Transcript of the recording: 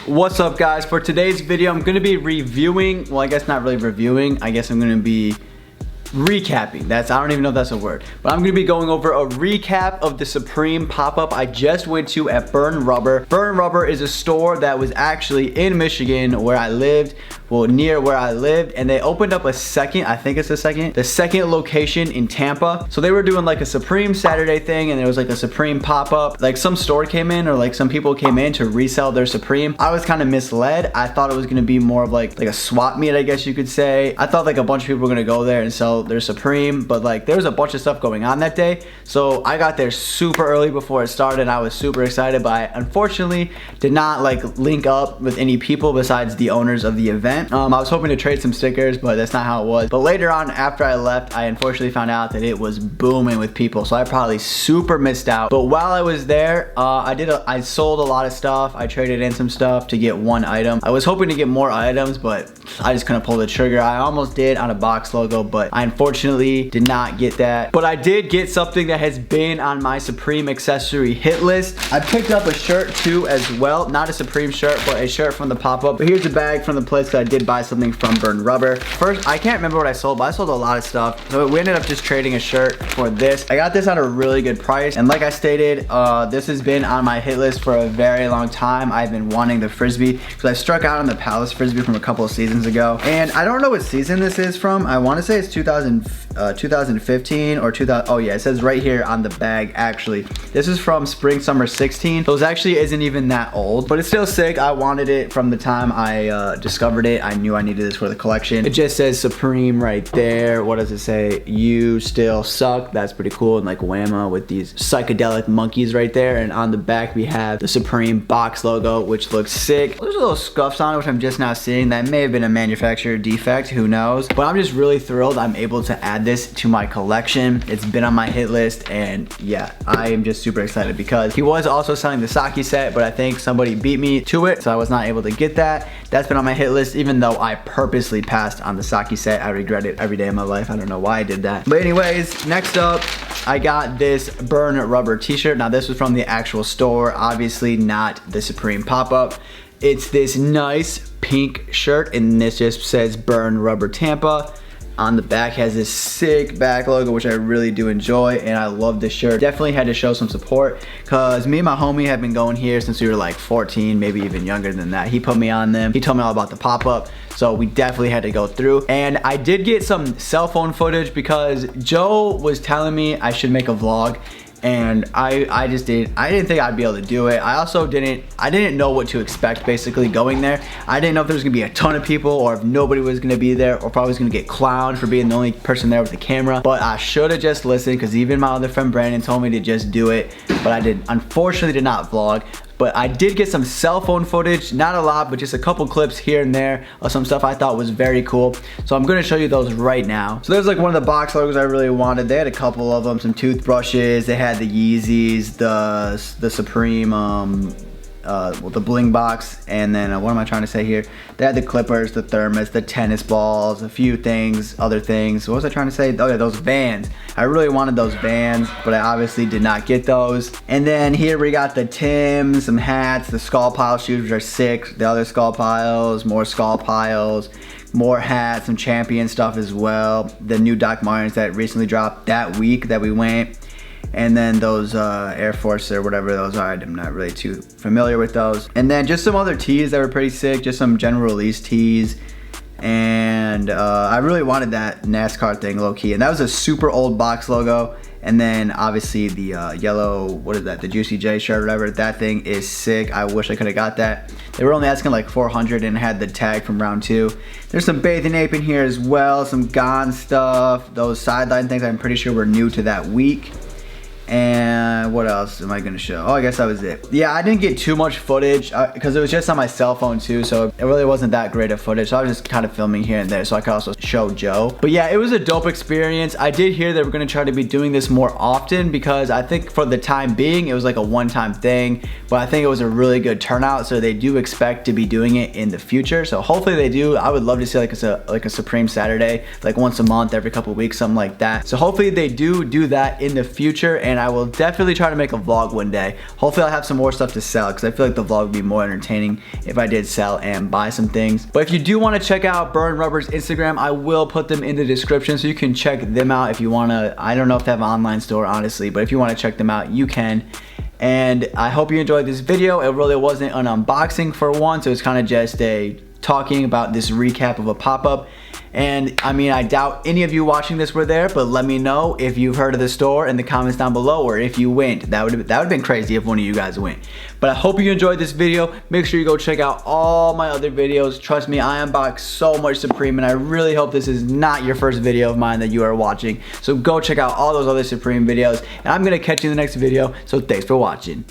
What's up, guys? For today's video, I'm gonna be reviewing, well, I guess not really reviewing, I guess I'm gonna be recapping. I don't even know if that's a word, but I'm gonna be going over a recap of the Supreme pop-up I just went to at Burn Rubber. Burn Rubber is a store that was actually in Michigan where I lived, well, near where I lived, and they opened up a second, I think it's the second location in Tampa. So they were doing like a Supreme Saturday thing, and there was like a Supreme pop-up. Like some store came in, or like some people came in to resell their Supreme. I was kind of misled. I thought it was gonna be more of like a swap meet, I guess you could say. I thought like a bunch of people were gonna go there and sell their Supreme, but like there was a bunch of stuff going on that day. So I got there super early before it started. I was super excited, but I unfortunately did not like link up with any people besides the owners of the event. I was hoping to trade some stickers, but that's not how it was. But later on, after I left, I unfortunately found out that it was booming with people, so I probably super missed out. But while I was there, I sold a lot of stuff. I traded in some stuff to get one item. I was hoping to get more items, but I just couldn't pull the trigger. I almost did on a box logo, but I unfortunately did not get that. But I did get something that has been on my Supreme accessory hit list. I picked up a shirt too as well. Not a Supreme shirt, but a shirt from the pop-up. But here's a bag from the place that I did buy something from Burn Rubber. First, I can't remember what I sold, but I sold a lot of stuff. So we ended up just trading a shirt for this. I got this at a really good price. And like I stated, this has been on my hit list for a very long time. I've been wanting the Frisbee because I struck out on the Palace Frisbee from a couple of seasons ago. And I don't know what season this is from. I want to say it's 2015 or 2000. Oh yeah, it says right here on the bag actually. This is from spring summer 16. So it actually isn't even that old, but it's still sick. I wanted it from the time I discovered it. I knew I needed this for the collection. It just says Supreme right there. What does it say? You still suck. That's pretty cool. And like whammo with these psychedelic monkeys right there. And on the back we have the Supreme box logo, which looks sick. There's a little scuffs on it, which I'm just now seeing. That may have been a manufacturer defect, who knows? But I'm just really thrilled I'm able to add this to my collection. It's been on my hit list, and yeah, I am just super excited because he was also selling the Saki set, but I think somebody beat me to it, so I was not able to get that. That's been on my hit list, even though I purposely passed on the Saki set. I regret it every day of my life. I don't know why I did that. But anyways, next up, I got this Burn Rubber t-shirt. Now this was from the actual store, obviously not the Supreme pop-up. It's this nice pink shirt, and this just says Burn Rubber Tampa. On the back has this sick back logo, which I really do enjoy, and I love this shirt. Definitely had to show some support because me and my homie have been going here since we were like 14, maybe even younger than that. He put me on them. He told me all about the pop-up, so we definitely had to go through. And I did get some cell phone footage because Joe was telling me I should make a vlog, and I didn't think I'd be able to do it. I didn't know what to expect basically going there. I didn't know if there was gonna be a ton of people or if nobody was gonna be there, or if I was gonna get clowned for being the only person there with the camera. But I should have just listened, because even my other friend Brandon told me to just do it, but I unfortunately did not vlog. But I did get some cell phone footage, not a lot, but just a couple clips here and there of some stuff I thought was very cool. So I'm gonna show you those right now. So there's like one of the box logos I really wanted. They had a couple of them, some toothbrushes. They had the Yeezys, the Supreme, the bling box, and then what am I trying to say here? They had the clippers, the thermos, the tennis balls, a few things, other things. What was I trying to say? Oh yeah, those Vans. I really wanted those Vans, but I obviously did not get those. And then here we got the Timbs, some hats, the Skull Pile shoes, which are sick. The other Skull Piles, more Skull Piles, more hats, some Champion stuff as well. The new Doc Martens that recently dropped that week that we went. And then those Air Force or whatever those are, I'm not really too familiar with those. And then just some other tees that were pretty sick, just some general release tees. And I really wanted that NASCAR thing low key, and that was a super old box logo. And then obviously the yellow, what is that, the Juicy J shirt or whatever, that thing is sick. I wish I could have got that. They were only asking like 400 and had the tag from round 2. There's some Bathing Ape in here as well, some Gone stuff. Those sideline things I'm pretty sure were new to that week. And what else am I gonna show? Oh, I guess that was it. Yeah, I didn't get too much footage because it was just on my cell phone too, so it really wasn't that great of footage. So I was just kind of filming here and there so I could also show Joe. But yeah, it was a dope experience. I did hear that we're gonna try to be doing this more often because I think for the time being, it was like a one-time thing, but I think it was a really good turnout, so they do expect to be doing it in the future. So hopefully they do. I would love to see like a Supreme Saturday, like once a month, every couple of weeks, something like that. So hopefully they do that in the future. And and I will definitely try to make a vlog one day. Hopefully I'll have some more stuff to sell, because I feel like the vlog would be more entertaining if I did sell and buy some things. But if you do want to check out Burn Rubber's Instagram, I will put them in the description so you can check them out if you want to. I don't know if they have an online store, honestly, but if you want to check them out, you can. And I hope you enjoyed this video. It really wasn't an unboxing for one, so it's kind of just a talking about this recap of a pop-up. And I mean, I doubt any of you watching this were there, but let me know if you've heard of the store in the comments down below, or if you went. That would have been crazy if one of you guys went. But I hope you enjoyed this video. Make sure you go check out all my other videos. Trust me, I unbox so much Supreme, and I really hope this is not your first video of mine that you are watching. So go check out all those other Supreme videos, and I'm gonna catch you in the next video. So thanks for watching.